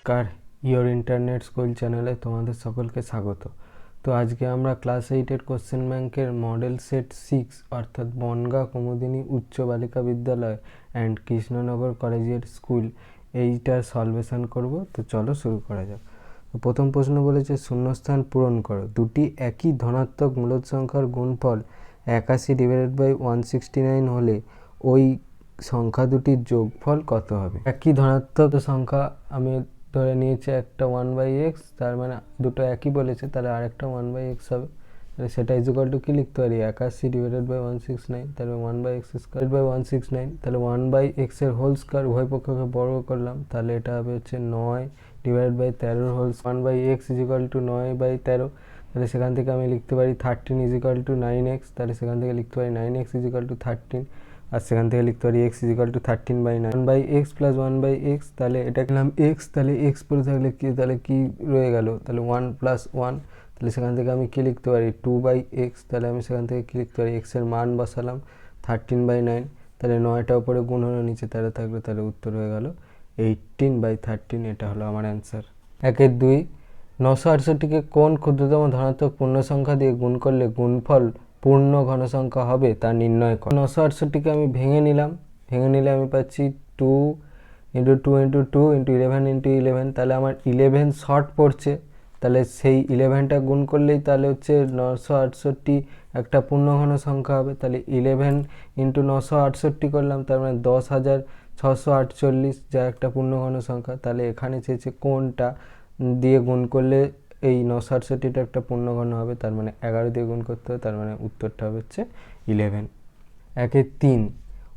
নমস্কার, your internet school চ্যানেলে তোমাদের সকলকে স্বাগত। তো আজকে আমরা ক্লাস 8-এর কোশ্চেন ব্যাংকের মডেল সেট 6 অর্থাৎ বনগাঁ কুমুদিনী উচ্চ বালিকা বিদ্যালয় অ্যান্ড কৃষ্ণনগর কলেজিয়েট স্কুল এইটার সলভেশন করব। তো চলো শুরু করা যাক। তো প্রথম প্রশ্ন বলেছে শূন্যস্থান পূরণ করো। দুটি একই ধনাত্মক মূলদ সংখ্যার গুণফল 81/169 হলে ওই সংখ্যা দুটির যোগফল কত হবে? একই ধনাত্মক সংখ্যা আমি ধরে নিয়েছি একটা 1/x, তার মানে দুটো একই বলেছে, তাহলে আরেকটা 1/x হবে। তাহলে সেটা ইকুয়াল টু কি লিখতে পারি? 81/169, তাহলে 1/x²/169, তাহলে 1/x এর হোল স্কোয়ার উভয় পক্ষকে বর্গ করলাম, তাহলে এটা হবে হচ্ছে 9/13 হোল 1/x ইকুয়াল টু 9/13। তাহলে সেখান থেকে আমি লিখতে পারি 13 ইকুয়াল টু 9x, তাহলে সেখান থেকে লিখতে পারি 9x ইকুয়াল টু 13, আর সেখান থেকে লিখতে পারি x equal two 13/9। 1/x plus 1/x, তাহলে এটা পেলাম x, তাহলে x পরে থাকলে কি, তাহলে কি রয়ে গেল? তাহলে 1 প্লাস 1, তাহলে সেখান থেকে আমি কি লিখতে পারি? 2/x, তাহলে আমি সেখান থেকে কি লিখতে পারি? x এর মান বসালাম 13/9, তাহলে 9টা উপরে গুণ হলো, নিচে 13 থাকলো, তাহলে উত্তর হয়ে গেল 18/13। এটা হলো আমার অ্যান্সার। 1-2, 968কে কোন ক্ষুদ্রতম ধনাত্মক পূর্ণ সংখ্যা দিয়ে গুণ করলে গুণফল পূর্ণ ঘনসংখ্যা হবে তা নির্ণয় করো। 968কে আমি ভেঙে নিলে আমি পাচ্ছি 2 × 2 × 2 × 11 × 11, তাহলে আমার 11 শর্ট পড়ছে, তাহলে সেই 11টা গুণ করলেই তাহলে হচ্ছে 968 একটা পূর্ণঘন সংখ্যা হবে। তাহলে 11 × 968 করলাম, তার মানে 10,648, যা একটা পূর্ণঘন সংখ্যা। তাহলে এখানে চেয়েছে কোনটা দিয়ে গুণ করলে এই 968টা একটা পূর্ণঘন হবে, তার মানে 11 দিয়ে গুণ করতে হবে, তার মানে উত্তরটা হবে হচ্ছে 11। 1-3,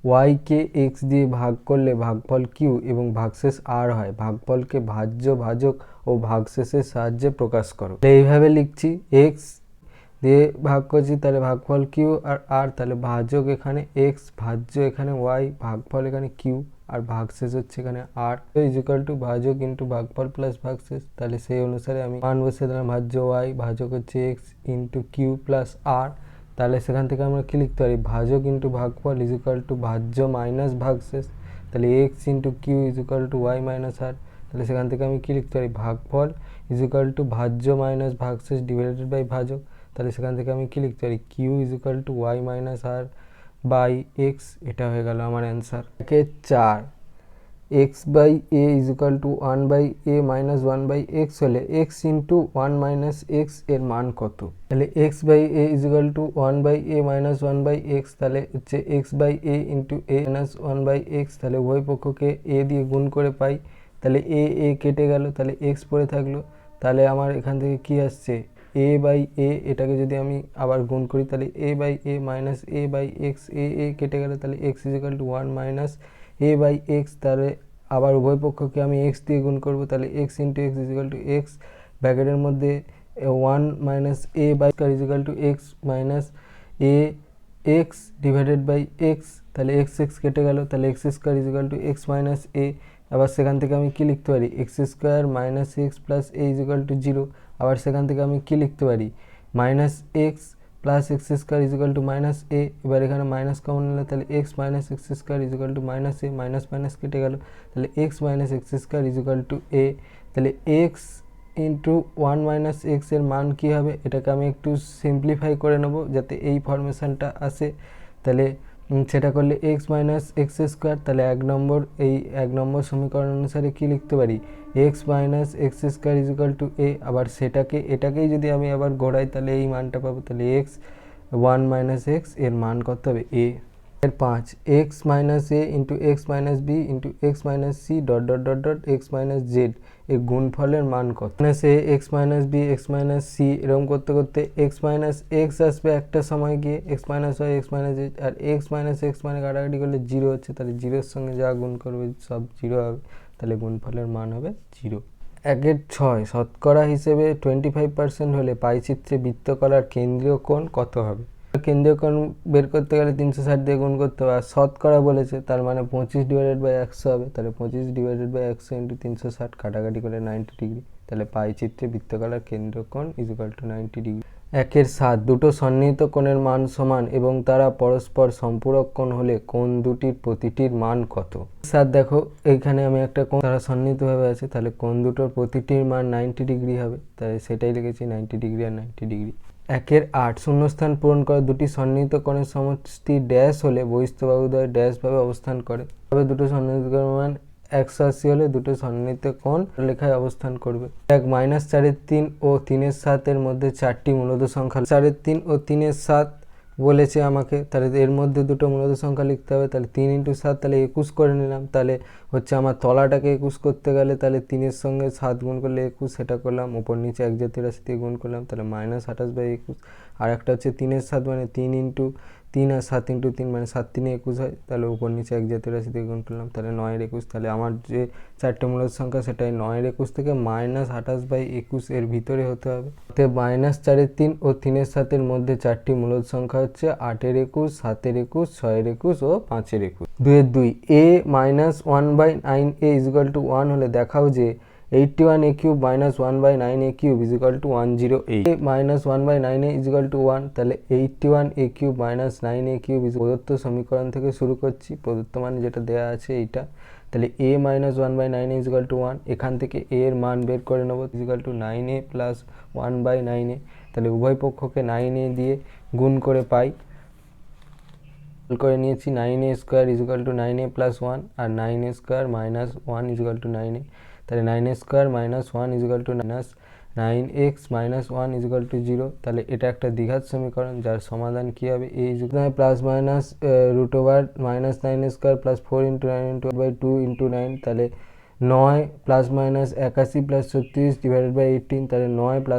ওয়াইকে এক্স দিয়ে ভাগ করলে ভাগফল কিউ এবং ভাগশেষ আর হয়। ভাগফলকে ভাজ্য, ভাজক ও ভাগশেষের সাহায্যে প্রকাশ করো। এইভাবে লিখছি, এক্স দিয়ে ভাগ করছি, তাহলে ভাগফল কিউ আর আর, তাহলে ভাজক এখানে এক্স, ভাজ্য এখানে ওয়াই, ভাগফল এখানে কিউ, আর ভাগশেষ হচ্ছে এখানে আর। ইকুয়াল টু ভাজক ইন্টু ভাগফল প্লাস ভাগশেষ, তাহলে সেই অনুসারে আমি মান বসে দিলাম, ভাজ্য ওয়াই, ভাজক হচ্ছে এক্স ইন্টু কিউ প্লাস আর। তাহলে সেখান থেকে আমরা কি লিখতে পারি? ভাজক ইন্টু ভাগফল ইকুয়াল টু ভাজ্য মাইনাস ভাগশেষ, তাহলে x into q equal to y minus r. তাহলে সেখান থেকে আমি কি লিখতে পারি? ভাগফল ইকুয়াল টু ভাজ্য মাইনাস ভাগশেষ ডিভাইডেড বাই ভাজক, তাহলে সেখান থেকে আমি কি লিখতে পারি? Q equal to y minus r by x. এটা হয়ে গেল আমার answer. 4, x/a equal to 1/a minus 1/x হলে x ইন্টু 1 মাইনাস x এর মান কত? তাহলে x/a equal to 1/a minus 1/x, তাহলে হচ্ছে x/a into a minus 1/x, তাহলে উভয় পক্ষকে a দিয়ে গুণ করে পাই, তাহলে a কেটে গেল, তাহলে x পড়ে থাকলো, তাহলে আমার এখান থেকে কি আসছে? a/a, এটাকে যদি আমি আবার গুণ করি, তাহলে a/a মাইনাস a/x, a কেটে গেল, তাহলে x equal two 1 minus a/x, তাহলে আবার উভয় পক্ষকে আমি x দিয়ে গুণ করব, তাহলে x into x equal to x, ব্র্যাকেটের মধ্যে 1 minus a/x equal to x minus a x divided by x, তাহলে x কেটে গেল, তাহলে x² equal to x minus a। আবার সেখান থেকে আমি কি লিখতে পারি? x² minus x plus a equal to 0। আবার সেখান থেকে আমি কি লিখতে পারি? Minus x plus x² equal to minus a. এবার এখানে মাইনাস কমন নিলে, তাহলে x minus x² equal to minus a, minus minus কেটে গেল, তাহলে x minus x² equal to a. তাহলে x ইন্টু 1 মাইনাস x এর মান কী হবে? এটাকে আমি একটু সিম্পলিফাই করে নেব যাতে এই ফরমেশানটা আসে। তাহলে সেটা করলে x মাইনাস x², তাহলে এক নম্বর সমীকরণ অনুসারে কি লিখতে পারি? x minus x² equal to a. আবার এটাকেই যদি আমি আবার ঘোরাই, তাহলে এই মানটা পাবো, তাহলে x 1 মাইনাস x এর মান কত হবে? a। 5, x minus a into x minus b into x minus c dot dot dot dot x minus Z এর গুণফলের মান কত? Minus a, x minus b, x minus c, এরকম করতে করতে x মাইনাস x আসবে একটা সময় গিয়ে, x minus y, x minus z, আর x মাইনাস x মানে কাটাকাটি করলে 0 হচ্ছে, তাহলে 0-এর সঙ্গে যা গুণ করবে সব 0 হবে, তাহলে গুণফলের মান হবে 0। 1/6, শতকরা হিসেবে 25% হলে পাইচিত্রে বৃত্তকলার কেন্দ্রীয় কোণ কত হবে? কেন্দ্রীয় কোণ বের করতে গেলে 360 দিয়ে গুণ করতে হবে, আর শতকরা বলেছে, তার মানে 25/100 হবে, তাহলে 25/100 ইন্টু 360 কাটাকাটি করে 90 ডিগ্রি, তাহলে পাইচিত্রে বৃত্তকলার কেন্দ্রীয় কোণ ইকুয়াল টু 90 ডিগ্রি। 1/7 দুটো সন্নিহিত কোণের মান সমান এবং তারা পরস্পর সম্পূরক কোণ হলে কোণ দুটির প্রতিটির মান কত? 7 দেখো এইখানে আমি একটা কোণ তারা সন্নিহিতভাবে আছে, তাহলে কোণ দুটোর প্রতিটির মান 90 ডিগ্রি হবে, তাই সেটাই লিখেছি 90 ডিগ্রি আর 90 ডিগ্রি। 1/8 শূন্যস্থান পূরণ করা দুটি সন্নিহিত কোণের সমষ্টি ড্যাশ হলে বহিস্থ বাহুদ্বয় ড্যাশ ভাবে অবস্থান করে। তবে দুটো সন্নিহিত কোণের মান 180 হলে দুটো সন্নিহিত কোণ লেখায় অবস্থান করবে। এক -4/3 ও 3/7 এর মধ্যে চারটি মূলদ সংখ্যা 4/3 ও 3/7 বলেছে আমাকে, তাহলে এর মধ্যে দুটো মূলদ সংখ্যা লিখতে হবে। তাহলে 3 × 7 তাহলে 21 করে নিলাম। তাহলে হচ্ছে আমার তলাটাকে 21 করতে গেলে তাহলে 3-এর সঙ্গে 7 গুণ করলে 21, সেটা করলাম। উপর নিচে এক জাতীয় রাশি দিয়ে গুণ করলাম, তাহলে -28/21। আর একটা হচ্ছে 3/7 মানে 3 × 3 আর 7 × 3 মানে 7 × 3 21 হয়, তাহলে উপর নিচে এক জাতীয় রাশি দিয়ে গুণ করলাম, তাহলে 9/21। তাহলে আমার যে চারটে মূলদ সংখ্যা সেটাই 9/21 থেকে -28/21 এর ভিতরে হতে হবে। -4/3 ও 3/7 এর মধ্যে চারটি মূলদ সংখ্যা হচ্ছে 8/21, 7/21, 6/21 ও 5/21। 2-2 a - 1/9a = 1 হলে দেখাও যে 81a³ - 1/9a³ = 108। a - 1/9a = 1, তাহলে 81a³ - 9a³ প্রদত্ত সমীকরণ থেকে শুরু করছি, প্রদত্ত মানে যেটা দেওয়া আছে এইটা। তাহলে a - 1/9a = 1, এখান থেকে a এর মান বের করে নেব, = 9a + 1/9a। তাহলে উভয় পক্ষকে 9a দিয়ে গুণ করে পাই করে নিয়েছি 9a² = 9a + 1 আর 9a² - 1 = 9a। তাহলে 9a² - 1 = -9x - 1 = 0। তাহলে এটা একটা দ্বিঘাত সমীকরণ, যার সমাধান কি হবে? a ± √(-9a² + 4 × 9 × 2 × 9, তাহলে 9 ± 81 + 36/18, তাহলে 9 ±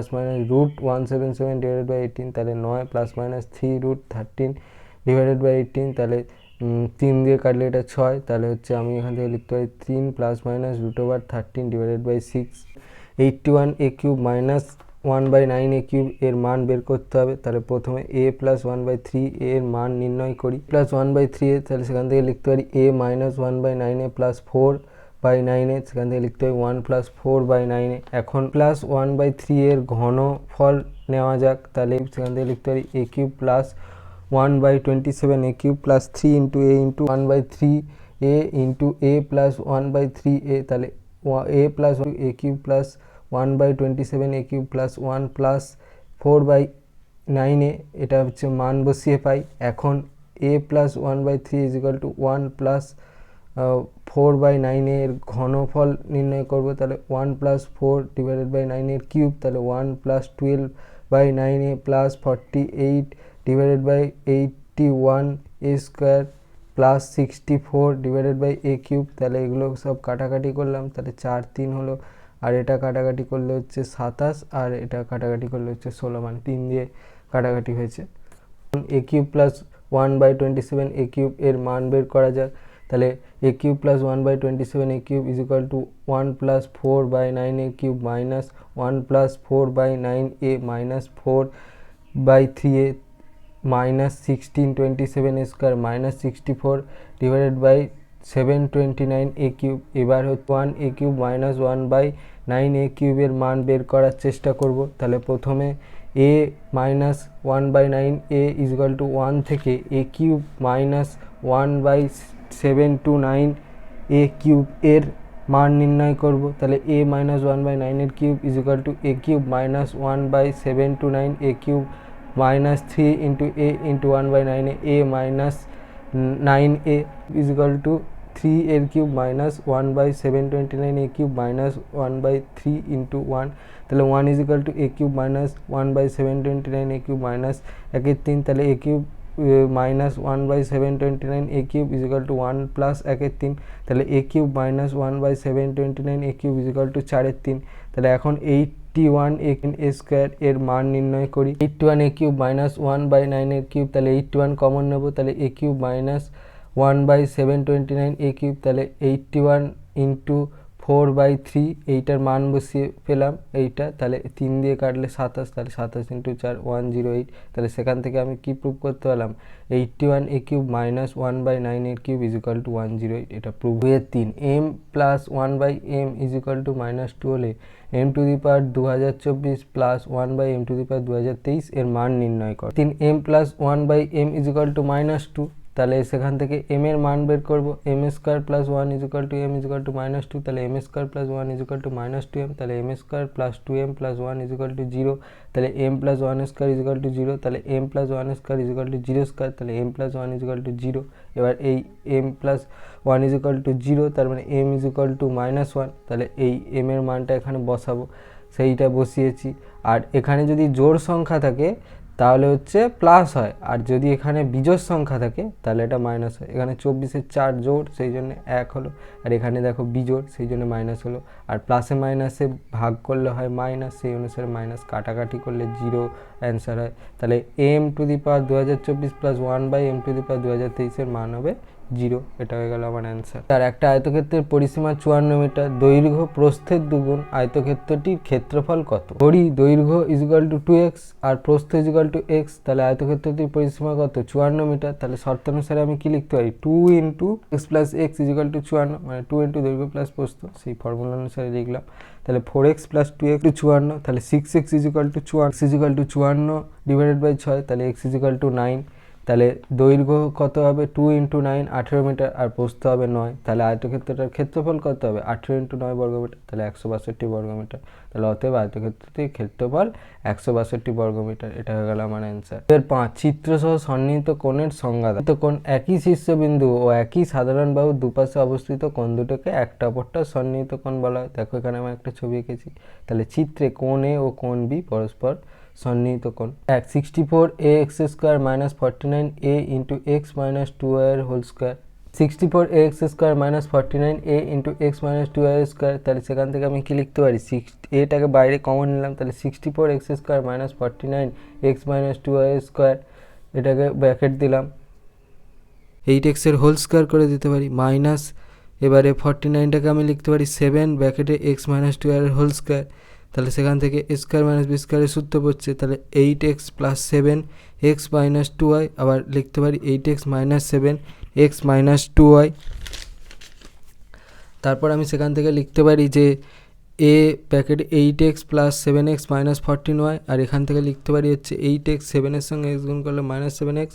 √177/18, তাহলে 9 ± 3√13/18, তাহলে 3 দিয়ে কাটলে এটা 6, তাহলে হচ্ছে আমি এখান থেকে লিখতে পারি 3 ± √13/6। 81a³ - 1/9a³ এর মান বের করতে হবে। তাহলে প্রথমে a + 1/3 এর মান নির্ণয় করি। +1/3 তাহলে সেখান থেকে লিখতে পারি a - 1/9a + 4/9a, সেখান থেকে লিখতে পারি 1 + 4/9a। এখন +1/3 এর ঘনফল নেওয়া যাক, তাহলে সেখান থেকে লিখতে পারি a³ + 1/27a³ + 3 × a × 1/3a × a + 1/3a, তাহলে a + a³ + 1/27a³ + 1 + 4/9a, এটা হচ্ছে মান বসিয়ে পাই। এখন a + 1/3 = 1 + 4/9a এর ঘনফল নির্ণয় করব, তাহলে 1 + 4/9 এর কিউব, তাহলে 1 + 12/9a + 48/81a² + 64/a³, তাহলে এগুলো সব কাটাকাটি করলাম, তাহলে 4 3 হলো, আর এটা কাটাকাটি করলে হচ্ছে 27, আর এটা কাটাকাটি করলে হচ্ছে 16, মানে 3 দিয়ে কাটাকাটি হয়েছে। a³ + 1/27a³ এর মান বের করা যাক, তাহলে a³ + 1/27a³ = 1 + 4/9a³ - 1 + 4/9a - 4/3a -16/27a² - 64/729a³। এবার হচ্ছে 1a³ - 1/9a³ এর মান বের করার চেষ্টা করব। তাহলে প্রথমে a - 1/9a = 1 থেকে a³ - 1/729a³ এর মান নির্ণয় করব। তাহলে a - 1/9a³ = a³ - 1/729a³ - 3 × a × 1/9a, a - 9a = 3 এর কিউব - 1/729a³ - 1/3 × 1, তাহলে 1 = a³ - 1/729a³ - 1/3, তাহলে a³ - 1/729a³ = 1 + 1/3, তাহলে a³ - 1/729a³ = 4/3। তাহলে এখন 81a² এর মান নির্ণয় করি। 81a³ - 1/9a³, তাহলে 81 কমন নেব, তাহলে a³ - 1/729a³, তাহলে 81 × 4/3 এইটার মান বসিয়ে পেলাম এইটা, তাহলে 3 দিয়ে কাটলে 27, তাহলে 27 × 4 108। তাহলে সেখান থেকে আমি কি প্রুভ করতে পারলাম, 81a³ - 1/9a³ = 108, এটা প্রুভ। 3 m + 1/m = -2 হলে m⁴2024 + 1/m⁴2023 এর মান নির্ণয় কর। 3 m + 1/m = -2, তাহলে সেখান থেকে m এর মান বের করব, m² + 1 = m = -2, তাহলে m² + 1 = -2m, তাহলে m² + 2m + 1 = 0, তাহলে m + 1² = 0, তাহলে m + 1² = 0², তাহলে m + 1 = 0। এবার এই m + 1 = 0, তার মানে m = -1, তাহলে এই m এর মানটা এখানে বসাবো, সেইটা বসিয়েছি। আর এখানে যদি জোড় সংখ্যা থাকে তাহলে হচ্ছে প্লাস হয়, আর যদি এখানে বিজোড় সংখ্যা থাকে তাহলে এটা মাইনাস হয়। এখানে 24-এর 4 জোড়, সেই জন্য 1 হলো, আর এখানে দেখো বিজোড়, সেই জন্য মাইনাস হলো। আর প্লাসে মাইনাসে ভাগ করলে হয় মাইনাস, সেই অনুসারে মাইনাস কাটাকাটি করলে 0 অ্যান্সার হয়। তাহলে m⁴2024 + 1/m⁴2023 এর মান হবে 0, এটা হয়ে গেল আমার অ্যান্সার। আর একটা আয়তক্ষেত্রের পরিসীমা 54 মিটার, দৈর্ঘ্য প্রস্থের দুগুণ, আয়তক্ষেত্রটির ক্ষেত্রফল কত? ধরি দৈর্ঘ্য = 2x আর প্রস্থ = x, তাহলে আয়তক্ষেত্রটির পরিসীমা কত? 54 মিটার। তাহলে শর্ত অনুসারে আমি কি লিখতে পারি, 2 × x + x = 54, মানে 2 × দৈর্ঘ্য প্লাস প্রস্থ, সেই ফর্মুলা অনুসারে লিখলাম। তাহলে 4x + 2x = 54, তাহলে 6x = 54, x = 54/6, তাহলে x = 9, তাহলে দৈর্ঘ্য কত হবে, 2 × 9 18 মিটার, আর প্রস্থ হবে 9, তাহলে আয়তক্ষেত্রটার ক্ষেত্রফল কত হবে, 18 × 9 বর্গমিটার, তাহলে 162 বর্গমিটার। তাহলে অতএব আয়তক্ষেত্রটির ক্ষেত্রফল 162 বর্গমিটার, এটা হয়ে গেল আমার অ্যান্সার। এর 5 চিত্রসহ সন্নিহিত কোণের সংজ্ঞা দাও। কোণ একই শীর্ষবিন্দু ও একই সাধারণ বাহুর দুপাশে অবস্থিত কোণ দুটোকে একটা অপরটার সন্নিহিত কোণ বলা হয়। দেখো এখানে আমি একটা ছবি এঁকেছি, তাহলে চিত্রে কোণ এ ও কোণ বি পরস্পর সন্নিহিত কোণ। 64ax² - 49a × x - 2y² 64ax² - 49a × x - 2y², তাহলে সেখান থেকে আমি কি লিখতে পারি, এটাকে বাইরে কমন নিলাম, তাহলে 64x² - 49x - 2y², এটাকে ব্র্যাকেট দিলাম, 8x এর হোল স্কোয়ার করে দিতে পারি, মাইনাস এবারে 49টাকে আমি লিখতে পারি 7 ব্র্যাকেটে x - 2y এর হোল স্কোয়ার, তাহলে সেখান থেকে a² - b² এর সূত্র পড়ছে, তাহলে 8x + 7x - 2y, আবার লিখতে পারি 8x - 7x - 2y। তারপর আমি সেখান থেকে লিখতে পারি যে a ব্র্যাকেটে 8x + 7x - 14y, আর এখান থেকে লিখতে পারি হচ্ছে 8x, 7 এর সঙ্গে x গুণ করলে -7x,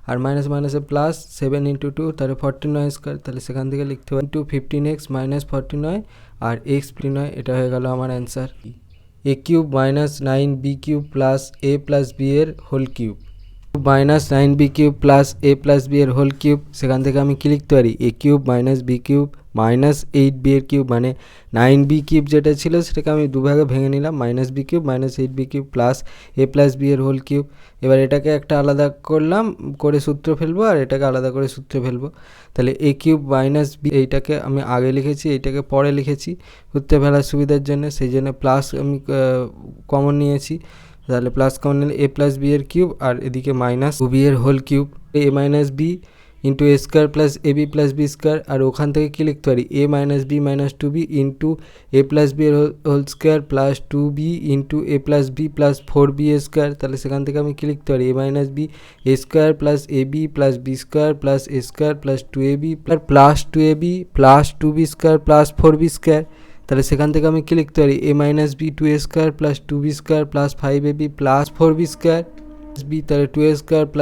আর মাইনাস মাইনাসে প্লাস 7 × 2, তাহলে 14y², তাহলে সেখান থেকে লিখতে পারি 15x - 14y আর x 15y, এটা হয়ে গেল আমার answer. a³ - 9b³ + a + b এর whole cube, -9b³ + a + b এর হোল কিউব, সেখান থেকে আমি কি লিখতে পারি, a³ - b³ - 8b এর কিউব, মানে 9b³ যেটা ছিল সেটাকে আমি দুভাগে ভেঙে নিলাম, -b³ - 8b³ + a + b এর হোল কিউব। এবার এটাকে একটা আলাদা করলাম, করে সূত্র ফেলবো, আর এটাকে আলাদা করে সূত্র ফেলবো, তাহলে a³ - b, এইটাকে আমি আগে লিখেছি, এইটাকে পরে লিখেছি সূত্রে ফেলার সুবিধার জন্য, সেই জন্য প্লাস আমি কমন নিয়েছি, তাহলে প্লাস কমন নিলে a + b এর কিউব, আর এদিকে -2b এর whole cube, a - b × a² + ab + b², আর ওখান থেকে কি লিখতে পারি, a - b - 2b × a + b এর whole square + 2b × a + b + 4b², তাহলে সেখান থেকে আমি কি লিখতে পারি, a - b a² + ab + b² + a² + 2ab + 2ab + 2b² + 4b², তাহলে সেখান থেকে আমি কি লিখতে পারি, a - b 2a² + 2b² + 5ab + 4b², b, তাহলে 2a²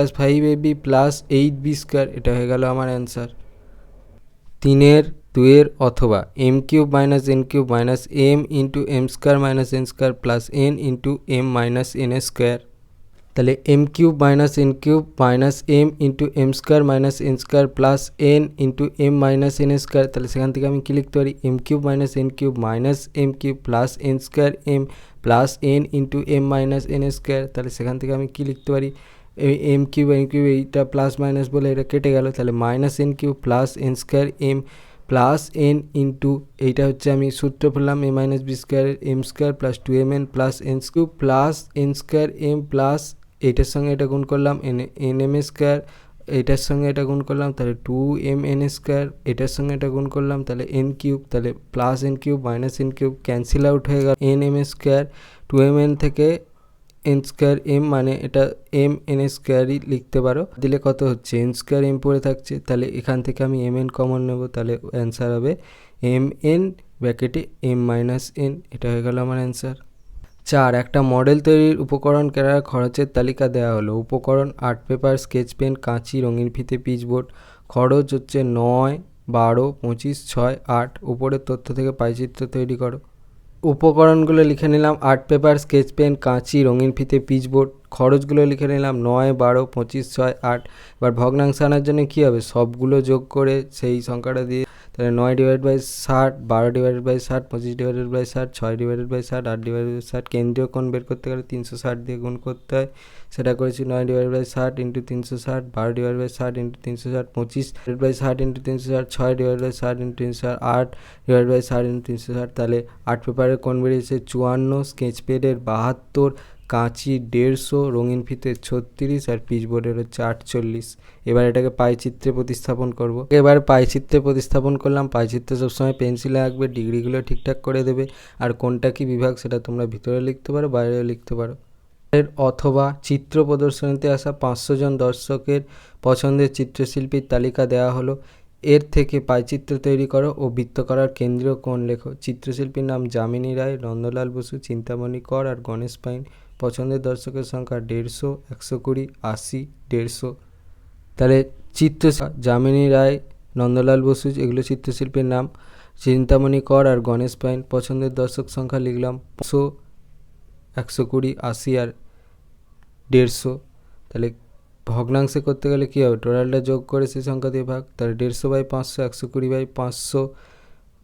+ 5ab + 8b², এটা হয়ে গেল আমার অ্যান্সার। 3 2 অথবা m³ - n³ - m × m² - n² + n × m - n², তাহলে m³ - n³ - m × m² - n² + n × m - n², তাহলে সেখান থেকে আমি কি লিখতে পারি, m³ - n³ - m³ + n² m + n × m - n², তাহলে সেখান থেকে আমি কি লিখতে পারি, m³ এইটা প্লাস মাইনাস বলে এটা কেটে গেল, তাহলে -n³ + n² m + n এইটা হচ্ছে আমি সূত্র ফেললাম, a - b² m² + 2mn + n³ + n² m + এইটার সঙ্গে এটা গুণ করলাম nm² এটার সঙ্গে এটা গুণ করলাম তাহলে 2mn স্কোয়ার, এটার সঙ্গে এটা গুণ করলাম তাহলে n কিউব, তাহলে plus n cube minus n cube cancel out হয়ে গেল, nm স্কোয়ার 2mn থেকে n স্কোয়ার m, মানে এটা mn স্কোয়ারই লিখতে পারো, দিলে কত হচ্ছে n স্কোয়ার m পড়ে থাকছে, তাহলে এখান থেকে আমি mn কমন নেব, তাহলে অ্যান্সার হবে mn ব্র্যাকেটে m মাইনাস n, এটা হয়ে গেল আমার অ্যান্সার। 4, একটা মডেল তৈরির উপকরণ কেনার খরচের তালিকা দেওয়া হলো। উপকরণ: আর্ট পেপার, স্কেচ পেন, কাঁচি, রঙিন ফিতে, পিচবোর্ড। খরচ হচ্ছে 9, 12, 25, 6, 8। উপরের তথ্য থেকে পাইচিত্র তৈরি করো। উপকরণগুলো লিখে নিলাম: আর্ট পেপার, স্কেচ পেন, কাঁচি, রঙিন ফিতে, পিচবোর্ড। খরচগুলো লিখে নিলাম 9, 12, 25, 6, 8। এবার ভগ্নাংশ আনার জন্য কী হবে, সবগুলো যোগ করে সেই সংখ্যাটা দিয়ে, তাহলে 9/60, 12/60, 25/60, 6/60, 8/60। কেন্দ্রীয় কোণ বের করতে গেলে 360 দিয়ে গুণ করতে হয়, সেটা করেছি 9/60 into 360, 12/60 into 360, 25/60 into 360, 6/60 into 360, 8/60 into 360। তাহলে আর্ট পেপারের কোণ বেরিয়েছে 54, স্কেচ পেনের 72, কাঁচি 150, রঙিন ফিতে 36 আর পিচবোর্ডের হচ্ছে 48। এবার এটাকে পাইচিত্রে প্রতিস্থাপন করব। এবার পাইচিত্রে প্রতিস্থাপন করলাম। পাইচিত্রে সবসময় পেন্সিলে আঁকবে, ডিগ্রিগুলো ঠিকঠাক করে দেবে, আর কোনটা কি বিভাগ সেটা তোমরা ভিতরে লিখতে পারো, বাইরেও লিখতে পারো। অথবা চিত্র প্রদর্শনীতে আসা 500 জন দর্শকের পছন্দের চিত্রশিল্পীর তালিকা দেওয়া হলো, এর থেকে পাইচিত্র তৈরি করো ও বৃত্ত করার কেন্দ্রীয় কোণ লেখো। চিত্রশিল্পীর নাম যামিনী রায়, নন্দলাল বসু, চিন্তামণি কর আর গণেশ পাইন। পছন্দের দর্শকের সংখ্যা 150, 120, 80, 150। তাহলে যামিনী রায়, নন্দলাল বসু এগুলো চিত্রশিল্পীর নাম, চিন্তামণি কর আর গণেশ পাইন। পছন্দের দর্শক সংখ্যা লিখলাম 500, 120, 80 আর 150। তাহলে ভগ্নাংশে করতে গেলে কী হবে, টোটালটা যোগ করে সেই সংখ্যা দিয়ে ভাগ, তাহলে 150/500, 120/500,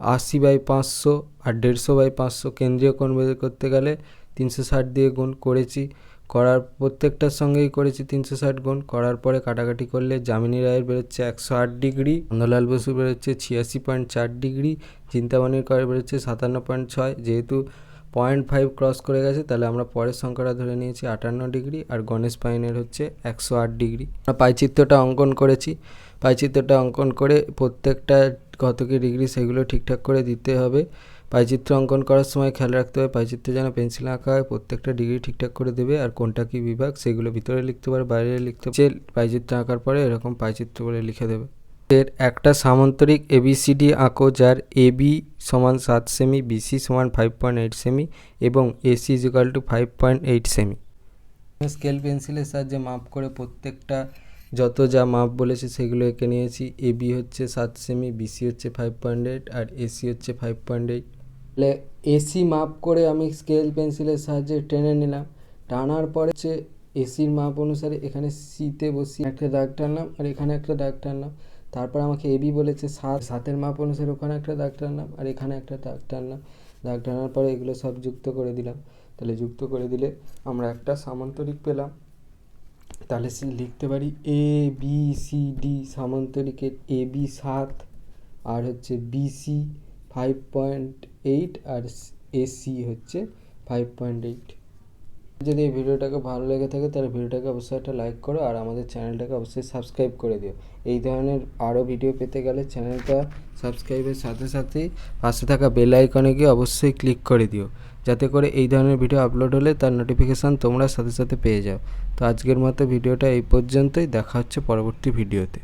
80/500 আর 150/500। কেন্দ্রীয় কোণ বের করতে গেলে 360 দিয়ে গুণ করেছি, করার প্রত্যেকটার সঙ্গেই করেছি 360 গুণ, করার পরে কাটাকাটি করলে যামিনী রায়ের বেরোচ্ছে 108 ডিগ্রি, নন্দলাল বসু বেরোচ্ছে 86.4 ডিগ্রি, চিন্তামণির কর বেরোচ্ছে 57.6। যেহেতু 0.5 ক্রস করে গেছে তাহলে আমরা পরের সংখ্যাটা ধরে নিয়েছি 58 ডিগ্রি, আর গণেশ পাইনের হচ্ছে 108 ডিগ্রি। আমরা পাইচিত্রটা অঙ্কন করেছি। পাইচিত্রটা অঙ্কন করে প্রত্যেকটা কত কি ডিগ্রি সেগুলো ঠিকঠাক করে দিতে হবে। পাইচিত্র অঙ্কন করার সময় খেয়াল রাখতে হবে পাইচিত্র যেন পেন্সিল আঁকা হয়, প্রত্যেকটা ডিগ্রি ঠিকঠাক করে দেবে, আর কোনটা কি বিভাগ সেগুলো ভিতরে লিখতে পারে, বাইরে লিখতে পারে। পাইচিত্র আঁকার পরে এরকম পাইচিত্র বলে লিখে দেবে। এর একটা সামান্তরিক ABCD আঁকো, যার AB সমান 7 সেমি, BC সমান 5.8 সেমি এবং AC = 5.8 সেমি। স্কেল পেন্সিলের সাহায্যে মাপ করে প্রত্যেকটা যত যা মাপ বলেছে সেগুলো এঁকে নিয়েছি। AB হচ্ছে 7 সেমি, BC হচ্ছে 5.8 আর AC হচ্ছে 5.8। তাহলে AC মাপ করে আমি স্কেল পেন্সিলের সাহায্যে টেনে নিলাম, টানার পরে হচ্ছে ACর মাপ অনুসারে এখানে Cতে বসিয়ে একটা দাগ টানলাম আর এখানে একটা দাগ টানলাম। তারপর আমাকে AB বলেছে 7, মাপ অনুসারে ওখানে একটা দাগ টানলাম আর এখানে একটা দাগ টানলাম। দাগ টানার পরে এগুলো সব যুক্ত করে দিলাম। তাহলে যুক্ত করে দিলে আমরা একটা সামান্তরিক পেলাম। তাহলে লিখতে পারি ABCD সামান্তরিকের AB 7 আর হচ্ছে BC 5.8 আর AC হচ্ছে 5.8। যদি এই ভিডিওটাকে ভালো লেগে থাকে তাহলে ভিডিওটাকে অবশ্যই একটা লাইক করো আর আমাদের চ্যানেলটাকে অবশ্যই সাবস্ক্রাইব করে দিও। এই ধরনের আরও ভিডিও পেতে গেলে চ্যানেলটা সাবস্ক্রাইবের সাথে সাথেই পাশে থাকা বেল আইকনে গিয়ে অবশ্যই ক্লিক করে দিও, যাতে করে এই ধরনের ভিডিও আপলোড হলে তার নোটিফিকেশান তোমরা সাথে সাথে পেয়ে যাও। তো আজকের মতো ভিডিওটা এই পর্যন্তই, দেখা হচ্ছে পরবর্তী ভিডিওতে।